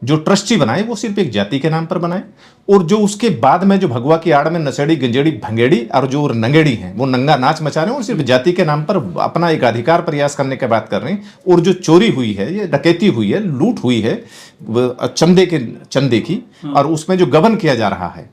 जो ट्रस्टी बनाए वो सिर्फ एक जाति के नाम पर बनाए, और जो उसके बाद में जो भगवा की आड़ में नशेड़ी गंजेड़ी भंगेड़ी और जो नंगेड़ी हैं वो नंगा नाच मचा रहे हैं और सिर्फ जाति के नाम पर अपना एक अधिकार प्रयास करने की बात कर रहे हैं। और जो चोरी हुई है, ये डकैती हुई है, लूट हुई है चंदे की, और उसमें जो गबन किया जा रहा है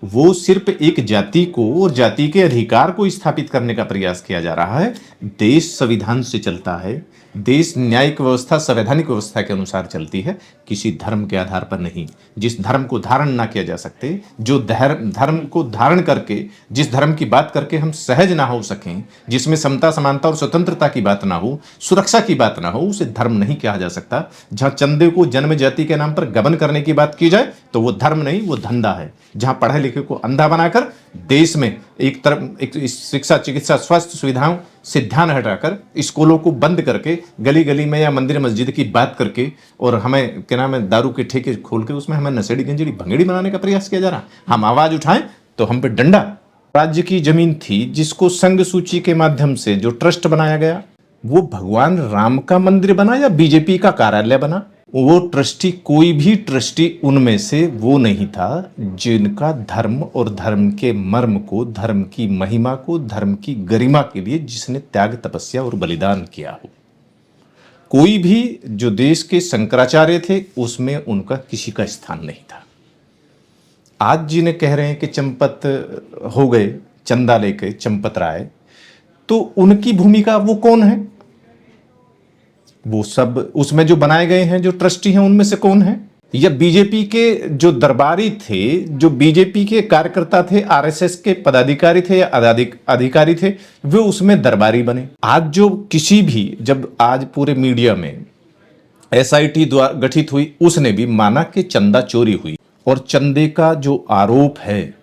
वो सिर्फ एक जाति को और जाति के अधिकार को स्थापित करने का प्रयास किया जा रहा है। देश संविधान से चलता है, देश न्यायिक व्यवस्था संवैधानिक व्यवस्था के अनुसार चलती है, किसी धर्म के आधार पर नहीं। जिस धर्म को धारण ना किया जा सकते, जो धर्म को धारण करके, जिस धर्म की बात करके हम सहज ना हो सकें, जिसमें समता समानता और स्वतंत्रता की बात ना हो, सुरक्षा की बात ना हो, उसे धर्म नहीं कहा जा सकता। जहां चंदे को जन्म जाति के नाम पर गबन करने की बात की जाए तो वो धर्म नहीं, वो धंधा है। जहां पढ़े लिखे को अंधा बनाकर देश में एक तरफ एक शिक्षा चिकित्सा स्वास्थ्य सुविधाओं से ध्यान हटाकर स्कूलों को बंद करके गली गली में या मंदिर मस्जिद की बात करके और हमें क्या नाम है दारू के ठेके खोल के उसमें हमें नशेड़ी गंजेड़ी भंगेड़ी बनाने का प्रयास किया जा रहा। हम आवाज उठाएं तो हम पे डंडा। राज्य की जमीन थी जिसको संघ सूची के माध्यम से जो ट्रस्ट बनाया गया वो भगवान राम का मंदिर बना या बीजेपी का कार्यालय बना? वो ट्रस्टी, कोई भी ट्रस्टी उनमें से वो नहीं था जिनका धर्म और धर्म के मर्म को, धर्म की महिमा को, धर्म की गरिमा के लिए जिसने त्याग तपस्या और बलिदान किया हो। कोई भी जो देश के शंकराचार्य थे उसमें उनका किसी का स्थान नहीं था। आज जिन्हें कह रहे हैं कि चंपत हो गए चंदा लेके चंपत राय, तो उनकी भूमिका वो कौन है? वो सब उसमें जो बनाए गए हैं जो ट्रस्टी हैं उनमें से कौन है? या बीजेपी के जो दरबारी थे, जो बीजेपी के कार्यकर्ता थे, आरएसएस के पदाधिकारी थे या अधिकारी थे, वे उसमें दरबारी बने। आज जो किसी भी, जब आज पूरे मीडिया में एसआईटी द्वारा गठित हुई उसने भी माना कि चंदा चोरी हुई, और चंदे का जो आरोप है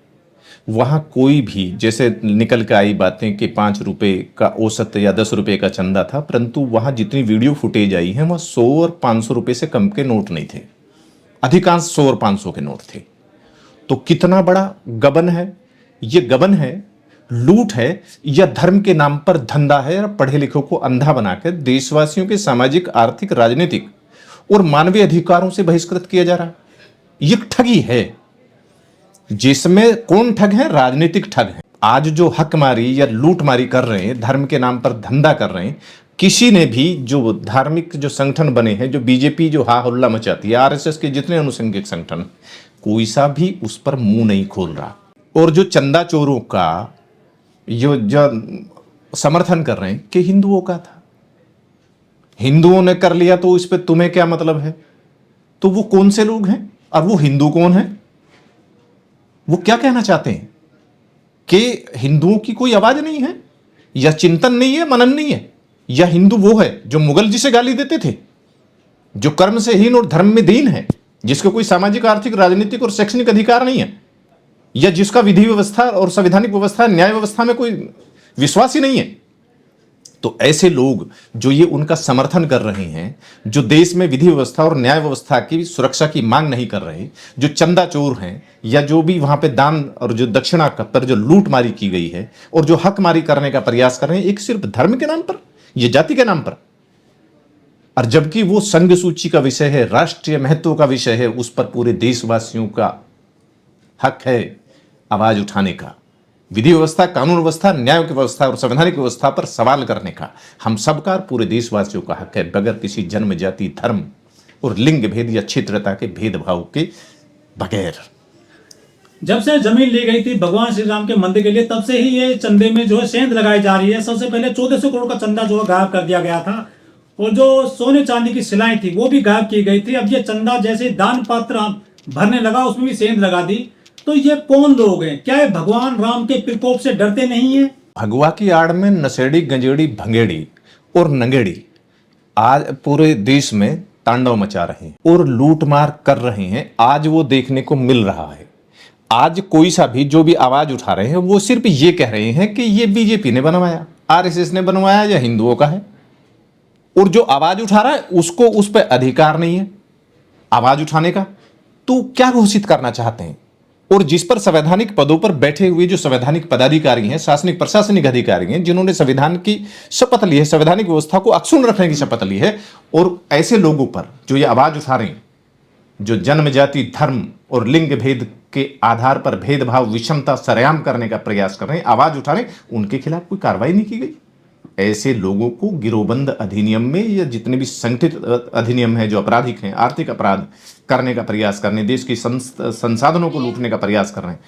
वहां कोई भी, जैसे निकल के आई बातें कि 5 रुपए का औसत या 10 रुपए का चंदा था, परंतु वहां जितनी वीडियो फुटेज आई है वहां 100 और 500 रुपए से कम के नोट नहीं थे, अधिकांश 100 और 500 के नोट थे। तो कितना बड़ा गबन है ये? गबन है, लूट है, या धर्म के नाम पर धंधा है, और पढ़े लिखों को अंधा बनाकर देशवासियों के सामाजिक, आर्थिक, राजनीतिक और मानवीय अधिकारों से बहिष्कृत किया जा रहा है। ये ठगी है, जिसमें कौन ठग है? राजनीतिक ठग है। आज जो हकमारी या लूटमारी कर रहे हैं, धर्म के नाम पर धंधा कर रहे हैं, किसी ने भी जो धार्मिक जो संगठन बने हैं, जो बीजेपी जो हा हल्ला मचाती है, आरएसएस के जितने अनुषंगिक संगठन, कोई सा भी उस पर मुंह नहीं खोल रहा। और जो चंदा चोरों का जो समर्थन कर रहे हैं कि हिंदुओं का था, हिंदुओं ने कर लिया तो इस पर तुम्हें क्या मतलब है? तो वो कौन से लोग हैं और वो हिंदू कौन है? वो क्या कहना चाहते हैं कि हिंदुओं की कोई आवाज नहीं है, या चिंतन नहीं है, मनन नहीं है, या हिंदू वो है जो मुगल जी से गाली देते थे, जो कर्म से हीन और धर्म में दीन है, जिसको कोई सामाजिक, आर्थिक, राजनीतिक और शैक्षणिक अधिकार नहीं है, या जिसका विधि व्यवस्था और संवैधानिक व्यवस्था, न्याय व्यवस्था में कोई विश्वास ही नहीं है? तो ऐसे लोग जो ये उनका समर्थन कर रहे हैं, जो देश में विधि व्यवस्था और न्याय व्यवस्था की सुरक्षा की मांग नहीं कर रहे, जो चंदा चोर हैं, या जो भी वहां पे दान और जो दक्षिणा पर जो लूटमारी की गई है और जो हकमारी करने का प्रयास कर रहे हैं, एक सिर्फ धर्म के नाम पर, ये जाति के नाम पर, और जबकि वो संघ सूची का विषय है, राष्ट्रीय महत्व का विषय है, उस पर पूरे देशवासियों का हक है आवाज उठाने का। विधि व्यवस्था, कानून व्यवस्था, न्याय की व्यवस्था और संवैधानिक व्यवस्था पर सवाल करने का हम सबका, पूरे देशवासियों का हक है, बगैर किसी जन्म, जाति, धर्म और लिंग भेद या क्षेत्रता के भेदभाव के बगैर। जब से जमीन ली गई थी भगवान श्री राम के मंदिर के लिए, तब से ही ये चंदे में जो है सेंध लगाई जा रही है। सबसे पहले 1400 करोड़ का चंदा जो है गायब कर दिया गया था, और जो सोने चांदी की सिलाएं थी वो भी गायब की गई थी। अब ये चंदा जैसे दान पात्र भरने लगा उसमें भी सेंध लगा दी। तो ये कौन लोग हैं? क्या ये भगवान राम के प्रकोप से डरते नहीं है? भगवा की आड़ में नशेड़ी गंजेड़ी भंगेड़ी और नंगेड़ी आज पूरे देश में तांडव मचा रहे हैं और लूटमार कर रहे हैं। आज वो देखने को मिल रहा है। आज कोई सा भी जो भी आवाज उठा रहे हैं वो सिर्फ ये कह रहे हैं कि ये बीजेपी ने बनवाया, आरएसएस ने बनवाया, या हिंदुओं का है। और जो आवाज उठा रहा है उसको उस पर अधिकार नहीं है आवाज उठाने का। तो क्या घोषित करना चाहते हैं? और जिस पर संवैधानिक पदों पर बैठे हुए जो संवैधानिक पदाधिकारी हैं, शासनिक प्रशासनिक अधिकारी हैं, जिन्होंने संविधान की शपथ ली है, संवैधानिक व्यवस्था को अक्षुण्ण रखने की शपथ ली है, और ऐसे लोगों पर जो ये आवाज उठा रहे हैं जो जन्म जाति धर्म और लिंग भेद के आधार पर भेदभाव विषमता सरेआम करने का प्रयास कर रहे हैं, आवाज उठा रहे हैं, उनके खिलाफ कोई कार्रवाई नहीं की गई। ऐसे लोगों को गिरोहबंद अधिनियम में या जितने भी संगठित अधिनियम है जो आपराधिक हैं, आर्थिक अपराध करने का प्रयास करने, देश की संसाधनों को लूटने का प्रयास कर रहे हैं,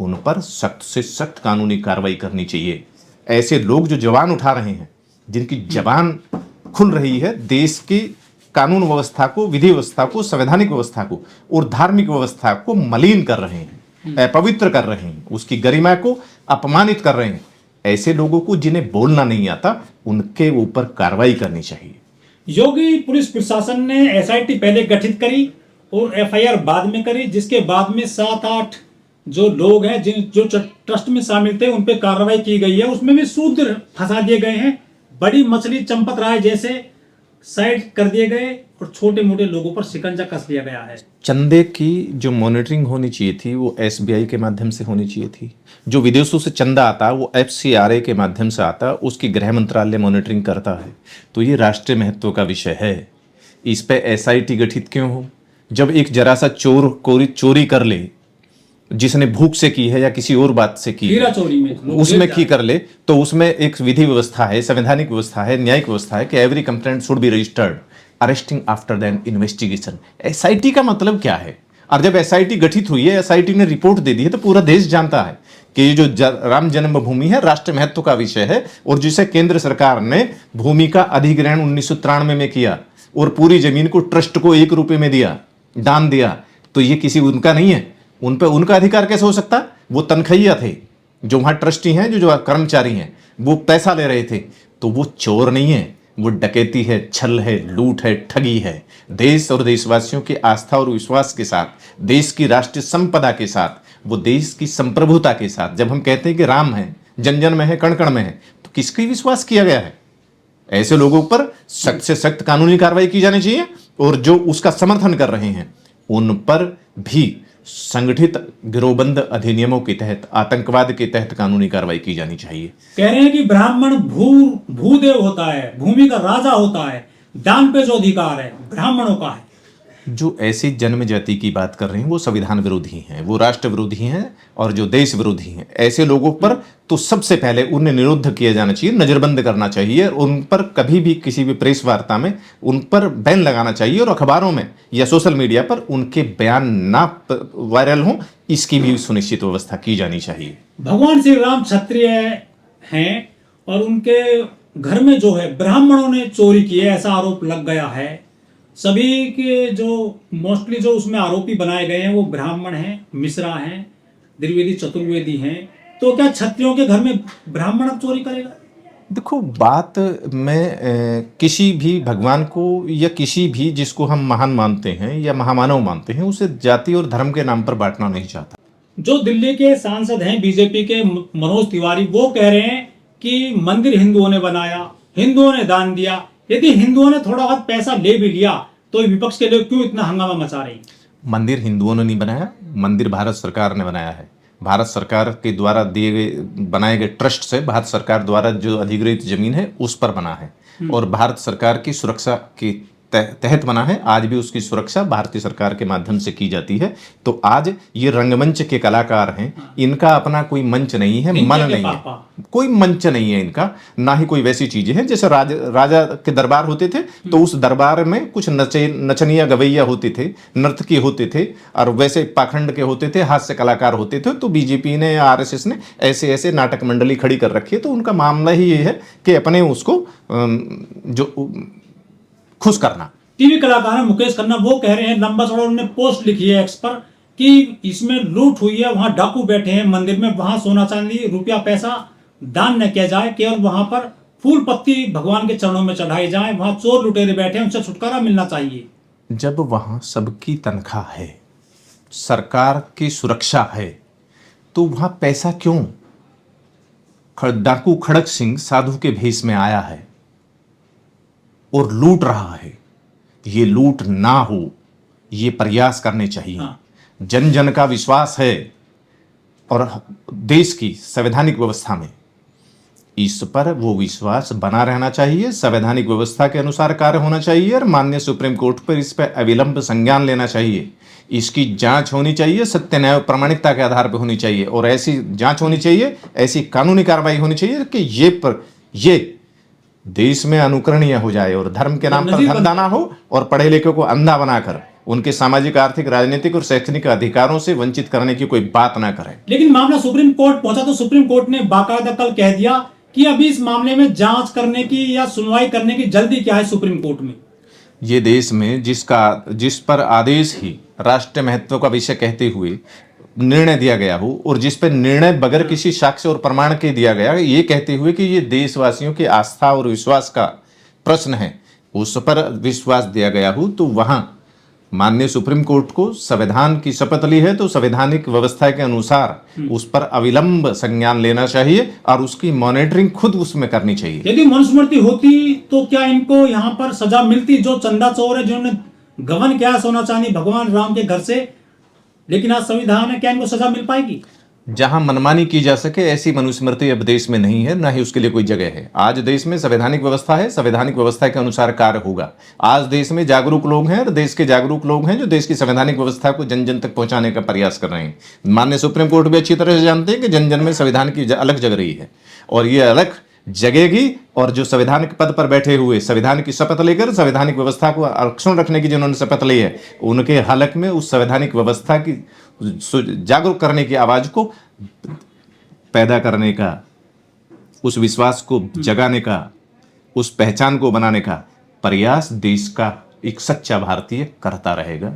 उन पर सख्त से सख्त कानूनी कार्रवाई करनी चाहिए। ऐसे लोग जो जवान उठा रहे हैं, जिनकी जबान खुल रही है देश की कानून व्यवस्था को, विधि व्यवस्था को, संवैधानिक व्यवस्था को और धार्मिक व्यवस्था को मलिन कर रहे हैं, अपवित्र कर रहे हैं, उसकी गरिमा को अपमानित कर रहे हैं, ऐसे लोगों को जिन्हें बोलना नहीं आता उनके ऊपर कार्रवाई करनी चाहिए। योगी पुलिस प्रशासन ने एसआईटी पहले गठित करी और एफआईआर बाद में करी, जिसके बाद में 7-8 जो लोग हैं जो ट्रस्ट में शामिल थे उन पे कार्रवाई की गई है। उसमें भी शूद्र फंसा दिए गए हैं, बड़ी मछली चंपत राय जैसे साइड कर दिए गए और छोटे मोटे लोगों पर शिकंजा कस दिया गया है। चंदे की जो मॉनिटरिंग होनी चाहिए थी वो एसबीआई के माध्यम से होनी चाहिए थी। जो विदेशों से चंदा आता वो एफसीआरए के माध्यम से आता, उसकी गृह मंत्रालय मॉनिटरिंग करता है। तो ये राष्ट्रीय महत्व का विषय है। इस पे एसआईटी गठित क्यों हो? जब एक जरा सा चोरी कर ले, जिसने भूख से की है या किसी और बात से की हीरा चोरी में उसमें की कर ले, तो उसमें एक विधि व्यवस्था है, संवैधानिक व्यवस्था है, न्यायिक व्यवस्था है कि every complaint should be registered, arresting after than investigation. SIT का मतलब क्या है? और जब एसआईटी गठित हुई है, एसआईटी ने रिपोर्ट दे दी है, तो पूरा देश जानता है कि ये जो राम जन्मभूमि है राष्ट्रीय महत्व का विषय है और जिसे केंद्र सरकार ने भूमि का अधिग्रहण 1993 में किया और पूरी जमीन को ट्रस्ट को 1 रुपए में दिया, दान दिया, तो ये किसी उनका नहीं है। उन पे उनका अधिकार कैसे हो सकता? वो तनखैया थे, जो वहां ट्रस्टी हैं, जो कर्मचारी हैं, वो पैसा ले रहे थे। तो वो चोर नहीं है, वो डकैती है, छल है, लूट है, ठगी है। देश और देशवासियों की आस्था और विश्वास के साथ, देश की राष्ट्रीय संपदा के साथ, वो देश की संप्रभुता के साथ, जब हम कहते हैं कि राम है, जन जन में है, कण कण में है, तो किसकी विश्वास किया गया है? ऐसे लोगों पर सख्त से सख्त कानूनी कार्रवाई की जानी चाहिए और जो उसका समर्थन कर रहे हैं उन पर भी संगठित गिरोहबंद अधिनियमों के तहत, आतंकवाद के तहत कानूनी कार्रवाई की जानी चाहिए। कह रहे हैं कि ब्राह्मण भूदेव होता है, भूमि का राजा होता है, दान पे जो अधिकार है ब्राह्मणों का है। जो ऐसी जन्म जाति की बात कर रहे हैं वो संविधान विरोधी हैं, वो राष्ट्र विरोधी हैं और जो देश विरोधी हैं। ऐसे लोगों पर तो सबसे पहले उन्हें निरुद्ध किया जाना चाहिए, नजरबंद करना चाहिए, उन पर कभी भी किसी भी प्रेस वार्ता में उन पर बैन लगाना चाहिए और अखबारों में या सोशल मीडिया पर उनके बयान ना वायरल हों, इसकी भी सुनिश्चित व्यवस्था की जानी चाहिए। भगवान श्री राम क्षत्रिय हैं और उनके घर में जो है ब्राह्मणों ने चोरी की है, ऐसा आरोप लग गया है। सभी के जो मोस्टली जो उसमें आरोपी बनाए गए हैं वो ब्राह्मण हैं, मिश्रा हैं, द्विवेदी चतुर्वेदी हैं। तो क्या क्षत्रियों के घर में ब्राह्मण अब चोरी करेगा? देखो, बात मैं किसी भी भगवान को या किसी भी जिसको हम महान मानते हैं या महामानव मानते हैं उसे जाति और धर्म के नाम पर बांटना नहीं चाहता। जो दिल्ली के सांसद हैं बीजेपी के मनोज तिवारी, वो कह रहे हैं कि मंदिर हिंदुओं ने बनाया, हिंदुओं ने दान दिया। यदि हिंदुओं ने थोड़ा बहुत पैसा ले भी लिया तो विपक्ष के लोग क्यों इतना हंगामा मचा रही? मंदिर हिंदुओं ने नहीं बनाया, मंदिर भारत सरकार ने बनाया है। भारत सरकार के द्वारा दिए गए बनाए गए ट्रस्ट से भारत सरकार द्वारा जो अधिग्रहित जमीन है उस पर बना है और भारत सरकार की सुरक्षा के तहत बना है। आज भी उसकी सुरक्षा भारतीय सरकार के माध्यम से की जाती है। तो आज ये रंगमंच के कलाकार हैं, इनका अपना कोई मंच नहीं है, मन नहीं है, कोई मंच नहीं है इनका, ना ही कोई वैसी चीजें हैं। जैसे राजा के दरबार होते थे तो उस दरबार में कुछ नचनिया गवैया होते थे, नर्तकी होते थे और वैसे पाखंड के होते थे, हास्य कलाकार होते थे। तो बीजेपी ने या आरएसएस ने ऐसे ऐसे नाटक मंडली खड़ी कर रखी है। तो उनका मामला ही ये है कि अपने उसको जो खुश करना। टीवी कलाकार है मुकेश खन्ना, वो कह रहे हैं, लंबा चौड़ा उन्होंने पोस्ट लिखी है एक्स पर कि इसमें लूट हुई है, वहां डाकू बैठे हैं मंदिर में, वहां सोना चांदी रुपया पैसा दान न किया जाए, केवल वहां पर फूल पत्ती भगवान के चरणों में चढ़ाई जाए, वहां चोर लुटेरे बैठे हैं, उनसे छुटकारा मिलना चाहिए। जब वहां सबकी तनख्वाह है, सरकार की सुरक्षा है, तो वहां पैसा क्यों? डाकू खड़क सिंह साधु के भेष में आया है और लूट रहा है। ये लूट ना हो, ये प्रयास करने चाहिए। जन जन का विश्वास है और देश की संवैधानिक व्यवस्था में इस पर वो विश्वास बना रहना चाहिए, संवैधानिक व्यवस्था के अनुसार कार्य होना चाहिए और माननीय सुप्रीम कोर्ट पर इस पर अविलंब संज्ञान लेना चाहिए। इसकी जांच होनी चाहिए, सत्य न्याय और प्रामाणिकता के आधार पर होनी चाहिए और ऐसी जांच होनी चाहिए, ऐसी कानूनी कार्रवाई होनी चाहिए कि ये देश में अनुकरणीय हो जाए और धर्म के नाम पर धंधा ना हो और पढ़े लिखे को अंधा बनाकर उनके सामाजिक, आर्थिक, राजनीतिक और शैक्षणिक अधिकारों से वंचित करने की कोई बात ना करें। लेकिन मामला सुप्रीम कोर्ट पहुंचा तो सुप्रीम कोर्ट ने बाकायदा कल कह दिया कि अभी इस मामले में जांच करने की या सुनवाई करने की जल्दी क्या है सुप्रीम कोर्ट में। ये देश में जिस पर आदेश ही राष्ट्रीय महत्व का विषय कहते हुए निर्णय दिया गया हो और जिस पर निर्णय बगैर किसी साक्ष्य और प्रमाण के दिया गया, ये कहते हुए कि ये देशवासियों की आस्था और विश्वास का प्रश्न है, उस पर विश्वास दिया गया हो, तो वहां माननीय सुप्रीम कोर्ट को संविधान की शपथ ली है तो संवैधानिक व्यवस्था के अनुसार उस पर अविलंब संज्ञान लेना चाहिए और उसकी मॉनिटरिंग खुद उसमें करनी चाहिए। यदि मनुस्मृति होती तो क्या इनको यहाँ पर सजा मिलती? जो चंदा चोर है, जिन्होंने गबन किया सोना चांदी भगवान राम के घर से, लेकिन आज संविधान है, क्या इनको सजा मिल पाएगी? जहां मनमानी की जा सके ऐसी मनुस्मृति अब देश में नहीं है, ना ही उसके लिए कोई जगह है। आज देश में संवैधानिक व्यवस्था है, संवैधानिक व्यवस्था के अनुसार कार्य होगा। आज देश में जागरूक लोग हैं और देश के जागरूक लोग हैं जो देश की संवैधानिक व्यवस्था को जन जन तक पहुंचाने का प्रयास कर रहे हैं। माननीय सुप्रीम कोर्ट भी अच्छी तरह से जानते हैं कि जन जन में संविधान की अलग जग रही है और ये अलग जगेगी और जो संविधान के पद पर बैठे हुए संविधान की शपथ लेकर संवैधानिक व्यवस्था को अक्षुण्ण रखने की जिन्होंने शपथ ली है, उनके हलक में उस संवैधानिक व्यवस्था की जागरूक करने की आवाज को पैदा करने का, उस विश्वास को जगाने का, उस पहचान को बनाने का प्रयास देश का एक सच्चा भारतीय करता रहेगा।